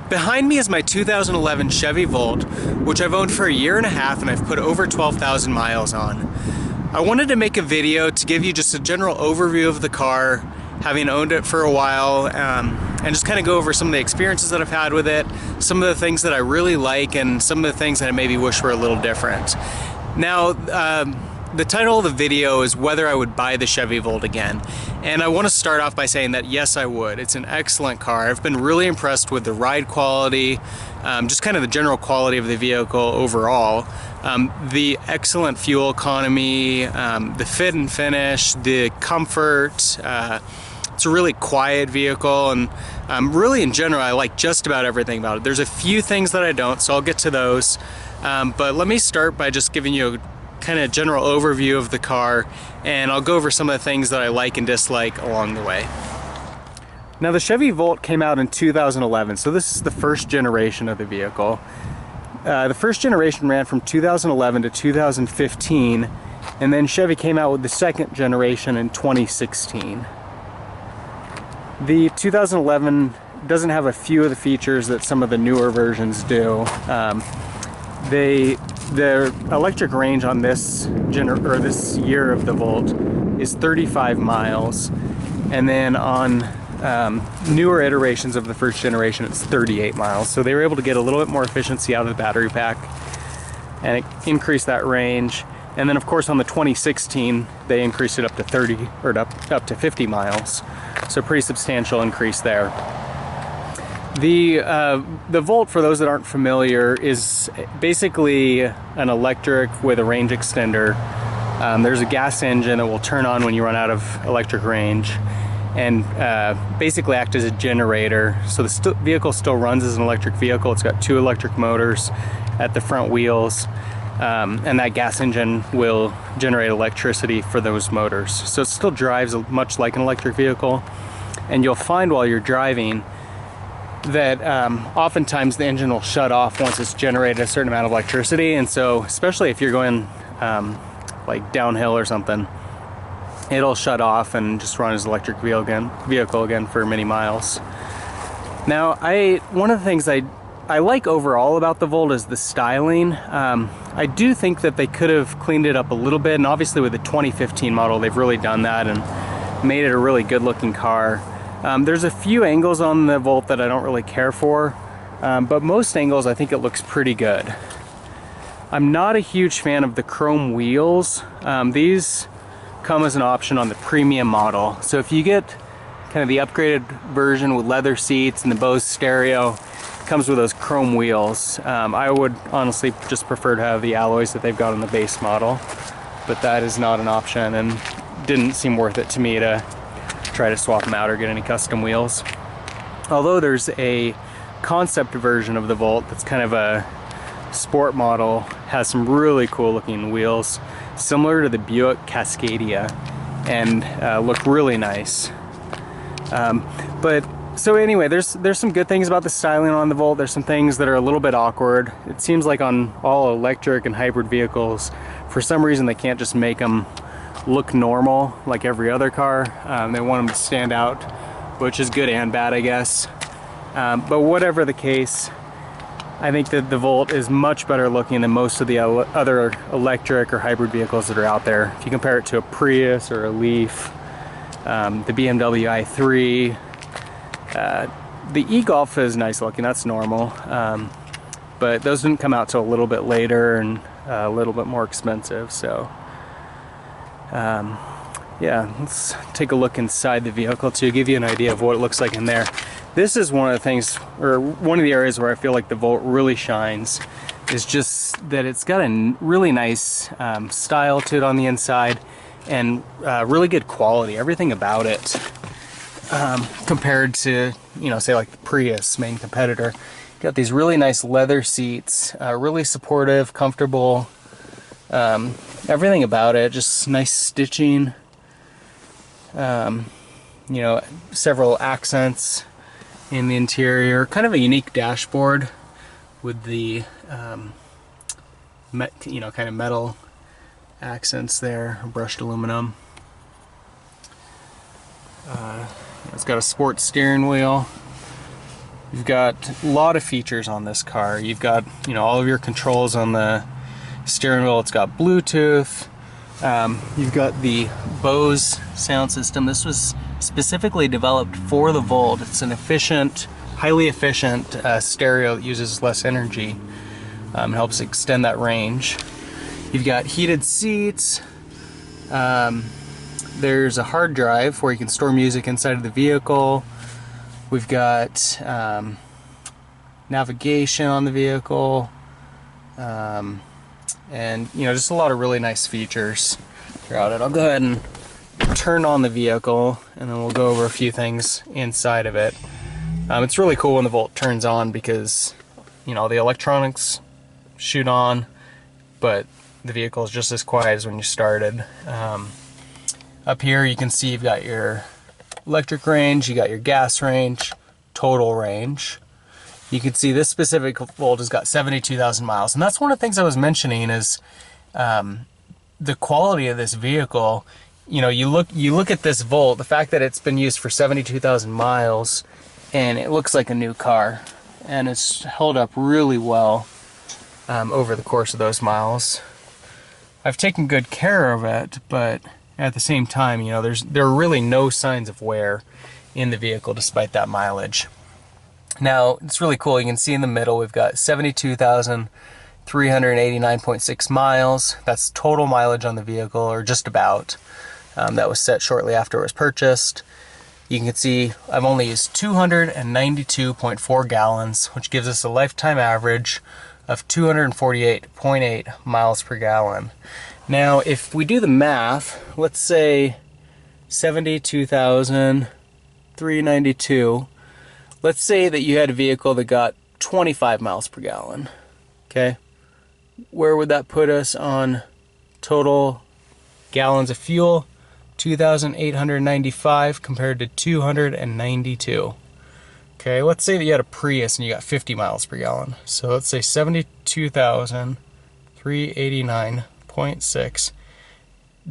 Behind me is my 2011 Chevy Volt, which I've owned for a year and a half and I've put over 12,000 miles on. I wanted to make a video to give you just a general overview of the car, having owned it for a while, and just kind of go over some of the experiences that I've had with it, some of the things that I really like, and some of the things that I maybe wish were a little different. Now, the title of the video is whether I would buy the Chevy Volt again. And I want to start off by saying that yes, I would. It's an excellent car. I've been really impressed with the ride quality, just kind of the general quality of the vehicle overall. The excellent fuel economy, the fit and finish, the comfort. It's a really quiet vehicle, and really in general I like just about everything about it. There's a few things that I don't, so I'll get to those. But let me start by just giving you a kind of general overview of the car, and I'll go over some of the things that I like and dislike along the way. Now, the Chevy Volt came out in 2011, so this is the first generation of the vehicle. The first generation ran from 2011 to 2015, and then Chevy came out with the second generation in 2016. The 2011 doesn't have a few of the features that some of the newer versions do. The electric range on this year of the Volt is 35 miles, and then on newer iterations of the first generation it's 38 miles. So they were able to get a little bit more efficiency out of the battery pack, and it increased that range. And then of course on the 2016 they increased it up to 30 or up to 50 miles. So pretty substantial increase there. The Volt, for those that aren't familiar, is basically an electric with a range extender. There's a gas engine that will turn on when you run out of electric range, and basically act as a generator. So the vehicle still runs as an electric vehicle. It's got two electric motors at the front wheels, and that gas engine will generate electricity for those motors. So it still drives much like an electric vehicle, and you'll find while you're driving that oftentimes the engine will shut off once it's generated a certain amount of electricity. And so especially if you're going like downhill or something, it'll shut off and just run as an electric vehicle again for many miles. Now, one of the things I like overall about the Volt is the styling. I do think that they could have cleaned it up a little bit, and obviously with the 2015 model they've really done that and made it a really good looking car. There's a few angles on the Volt that I don't really care for, but most angles I think it looks pretty good. I'm not a huge fan of the chrome wheels. These come as an option on the premium model. So if you get kind of the upgraded version with leather seats and the Bose stereo, it comes with those chrome wheels. I would honestly just prefer to have the alloys that they've got on the base model, but that is not an option and didn't seem worth it to me to try to swap them out or get any custom wheels. Although there's a concept version of the Volt that's kind of a sport model, has some really cool looking wheels similar to the Buick Cascadia, and look really nice. But so anyway, there's some good things about the styling on the Volt. There's some things that are a little bit awkward. It seems like on all electric and hybrid vehicles, for some reason they can't just make them look normal like every other car. They want them to stand out, which is good and bad, I guess. But whatever the case, I think that the Volt is much better looking than most of the other electric or hybrid vehicles that are out there. If you compare it to a Prius or a Leaf, the BMW i3, the e-Golf is nice looking, that's normal. But those didn't come out till a little bit later and a little bit more expensive. So yeah, let's take a look inside the vehicle to give you an idea of what it looks like in there. This is one of the things, or one of the areas where I feel like the Volt really shines, is just that it's got a really nice style to it on the inside, and really good quality. Everything about it, compared to, you know, say like the Prius main competitor. Got these really nice leather seats, really supportive, comfortable. Everything about it, just nice stitching. You know, several accents in the interior. Kind of a unique dashboard with the you know, kind of metal accents there, brushed aluminum. It's got a sports steering wheel. You've got a lot of features on this car. You've got, you know, all of your controls on the steering wheel. It's got Bluetooth. You've got the Bose sound system. This was specifically developed for the Volt. It's an efficient, highly efficient stereo that uses less energy. Helps extend that range. You've got heated seats. There's a hard drive where you can store music inside of the vehicle. We've got navigation on the vehicle, and you know, just a lot of really nice features throughout it. I'll go ahead and turn on the vehicle, and then we'll go over a few things inside of it. It's really cool when the Volt turns on because, you know, the electronics shoot on, but the vehicle is just as quiet as when you started. Up here you can see you've got your electric range, you got your gas range, total range. You can see this specific Volt has got 72,000 miles, and that's one of the things I was mentioning is the quality of this vehicle. You know, you look at this Volt, the fact that it's been used for 72,000 miles, and it looks like a new car, and it's held up really well over the course of those miles. I've taken good care of it, but at the same time, you know, there are really no signs of wear in the vehicle despite that mileage. Now, it's really cool. You can see in the middle we've got 72,389.6 miles. That's total mileage on the vehicle, or just about. That was set shortly after it was purchased. You can see I've only used 292.4 gallons, which gives us a lifetime average of 248.8 miles per gallon. Now, if we do the math, let's say 72,392. Let's say that you had a vehicle that got 25 miles per gallon. Okay? Where would that put us on total gallons of fuel? 2,895 compared to 292. Okay, let's say that you had a Prius and you got 50 miles per gallon. So let's say 72,389.6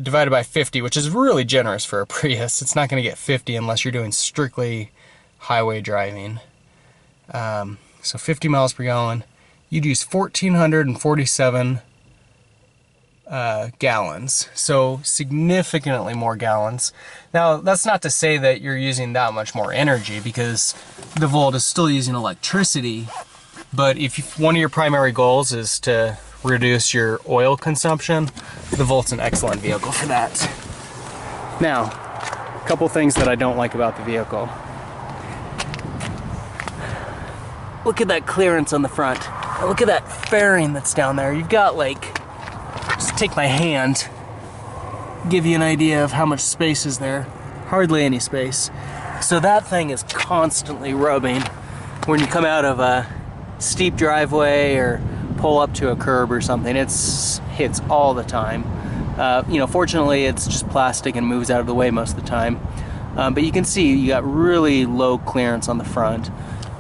divided by 50, which is really generous for a Prius. It's not going to get 50 unless you're doing strictly highway driving. So 50 miles per gallon. You'd use 1,447 gallons, so significantly more gallons. Now, that's not to say that you're using that much more energy, because the Volt is still using electricity, but if one of your primary goals is to reduce your oil consumption, the Volt's an excellent vehicle for that. Now, a couple things that I don't like about the vehicle. Look at that clearance on the front. Look at that fairing that's down there. You've got, like, just take my hand, give you an idea of how much space is there. Hardly any space. So that thing is constantly rubbing when you come out of a steep driveway or pull up to a curb or something. It hits all the time. You know, fortunately it's just plastic and moves out of the way most of the time. But you can see you got really low clearance on the front.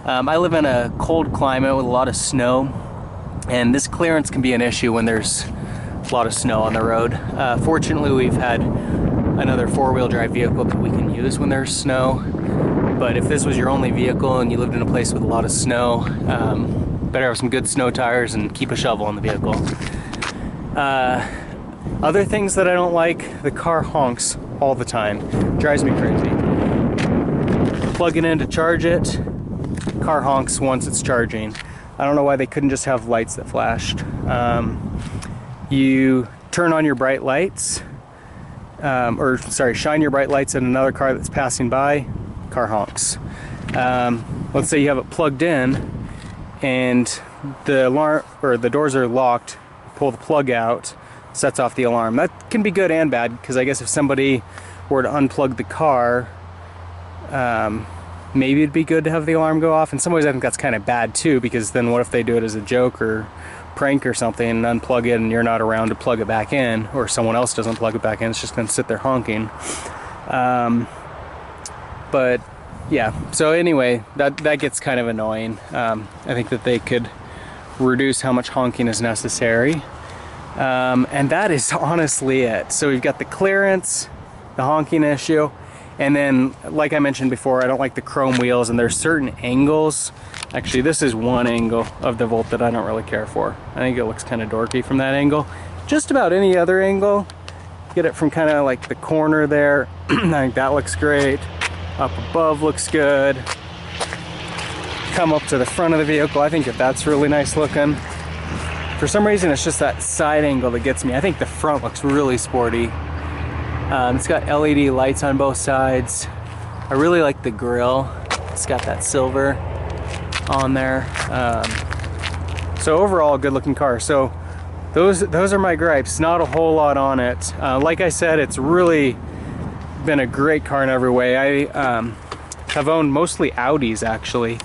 I live in a cold climate with a lot of snow, and this clearance can be an issue when there's a lot of snow on the road. Fortunately, we've had another four-wheel drive vehicle that we can use when there's snow, but if this was your only vehicle and you lived in a place with a lot of snow, better have some good snow tires and keep a shovel in the vehicle. Other things that I don't like, the car honks all the time. Drives me crazy. Plug it in to charge it, car honks once it's charging. I don't know why they couldn't just have lights that flashed. You turn on your bright lights, shine your bright lights at another car that's passing by, car honks. Let's say you have it plugged in and the alarm or the doors are locked, pull the plug out, sets off the alarm. That can be good and bad, because I guess if somebody were to unplug the car, maybe it'd be good to have the alarm go off. In some ways I think that's kind of bad too, because then what if they do it as a joke or prank or something and unplug it and you're not around to plug it back in, or someone else doesn't plug it back in, it's just going to sit there honking. But yeah, so anyway, that gets kind of annoying. I think that they could reduce how much honking is necessary. And that is honestly it. So we've got the clearance, the honking issue, And then, like I mentioned before, I don't like the chrome wheels, and there's certain angles. Actually, this is one angle of the Volt that I don't really care for. I think it looks kind of dorky from that angle. Just about any other angle, get it from kind of like the corner there. I think that looks great. Up above looks good. Come up to the front of the vehicle, I think that that's really nice looking. For some reason, it's just that side angle that gets me. I think the front looks really sporty. It's got LED lights on both sides. I really like the grille. It's got that silver on there. So overall, a good looking car. So those are my gripes. Not a whole lot on it. Like I said, it's really been a great car in every way. I have owned mostly Audis actually,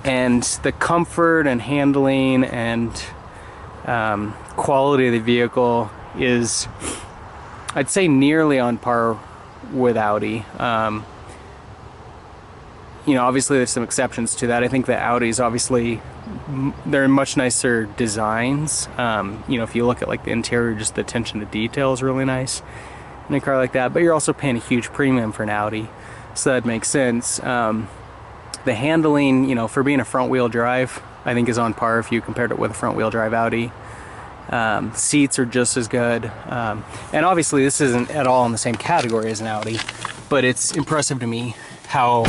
and the comfort and handling and quality of the vehicle is, I'd say, nearly on par with Audi. You know, obviously there's some exceptions to that. I think the Audis, obviously, they're much nicer designs. You know, if you look at like the interior, just the attention to detail is really nice in a car like that. But you're also paying a huge premium for an Audi, so that makes sense. The handling, you know, for being a front-wheel drive, I think is on par if you compared it with a front-wheel drive Audi. Seats are just as good, and obviously this isn't at all in the same category as an Audi, but it's impressive to me how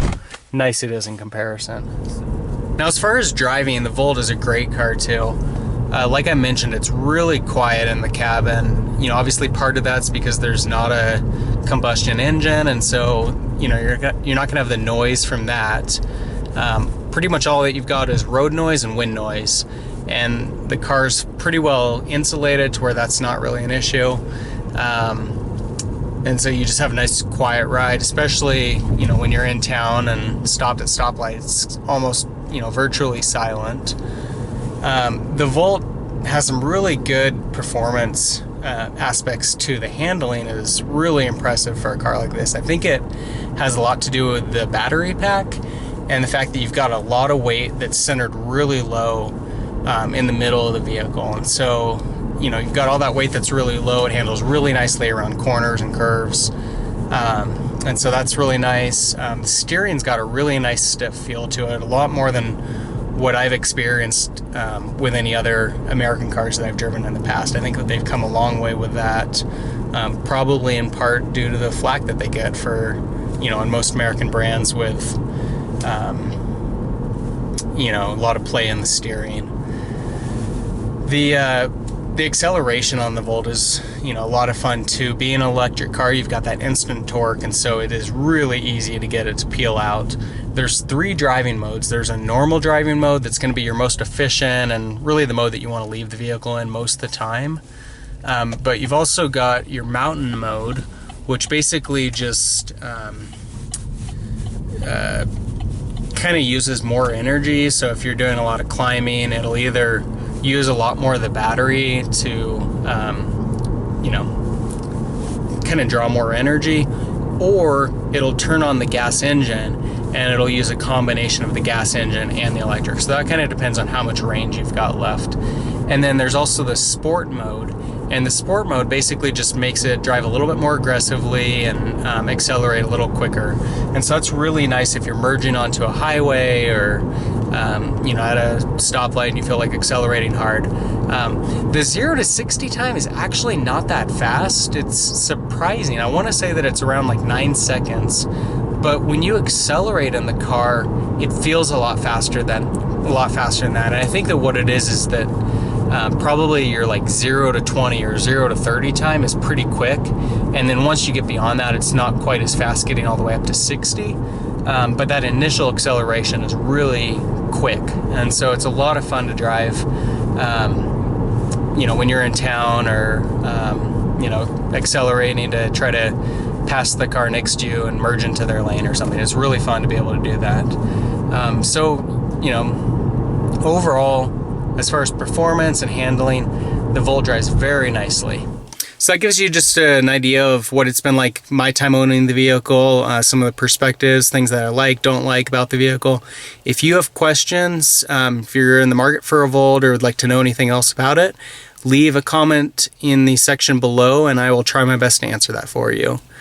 nice it is in comparison. Now, as far as driving, the Volt is a great car too. Like I mentioned, it's really quiet in the cabin. You know, obviously part of that's because there's not a combustion engine, and so, you know, you're not gonna have the noise from that. Pretty much all that you've got is road noise and wind noise, and the car's pretty well insulated to where that's not really an issue. And so you just have a nice quiet ride, especially, you know, when you're in town and stopped at stoplights, almost, you know, virtually silent. The Volt has some really good performance aspects to the handling. Is really impressive for a car like this. I think it has a lot to do with the battery pack and the fact that you've got a lot of weight that's centered really low in the middle of the vehicle. And so, you know, you've got all that weight that's really low. It handles really nicely around corners and curves. And so that's really nice. The steering's got a really nice stiff feel to it, a lot more than what I've experienced with any other American cars that I've driven in the past. I think that they've come a long way with that, probably in part due to the flack that they get for, you know, in most American brands with, you know, a lot of play in the steering. The acceleration on the Volt is, you know, a lot of fun too. Being an electric car, you've got that instant torque, and so it is really easy to get it to peel out. There's 3 driving modes. There's a normal driving mode that's going to be your most efficient and really the mode that you want to leave the vehicle in most of the time. But you've also got your mountain mode, which basically just kind of uses more energy. So if you're doing a lot of climbing, it'll either use a lot more of the battery to, you know, kind of draw more energy, or it'll turn on the gas engine and it'll use a combination of the gas engine and the electric. So that kind of depends on how much range you've got left. And then there's also the sport mode, and the sport mode basically just makes it drive a little bit more aggressively and accelerate a little quicker. And so that's really nice if you're merging onto a highway or you know, at a stoplight and you feel like accelerating hard. The 0 to 60 time is actually not that fast. It's surprising. I want to say that it's around like 9 seconds, but when you accelerate in the car, it feels a lot faster than that. And I think that what it is that probably your like 0 to 20 or 0 to 30 time is pretty quick, and then once you get beyond that, it's not quite as fast getting all the way up to 60. But that initial acceleration is really quick, and so it's a lot of fun to drive, you know, when you're in town or you know, accelerating to try to pass the car next to you and merge into their lane or something. It's really fun to be able to do that. So, you know, overall, as far as performance and handling, the Volt drives very nicely. So that gives you just an idea of what it's been like my time owning the vehicle, some of the perspectives, things that I like, don't like about the vehicle. If you have questions, if you're in the market for a Volt or would like to know anything else about it, leave a comment in the section below and I will try my best to answer that for you.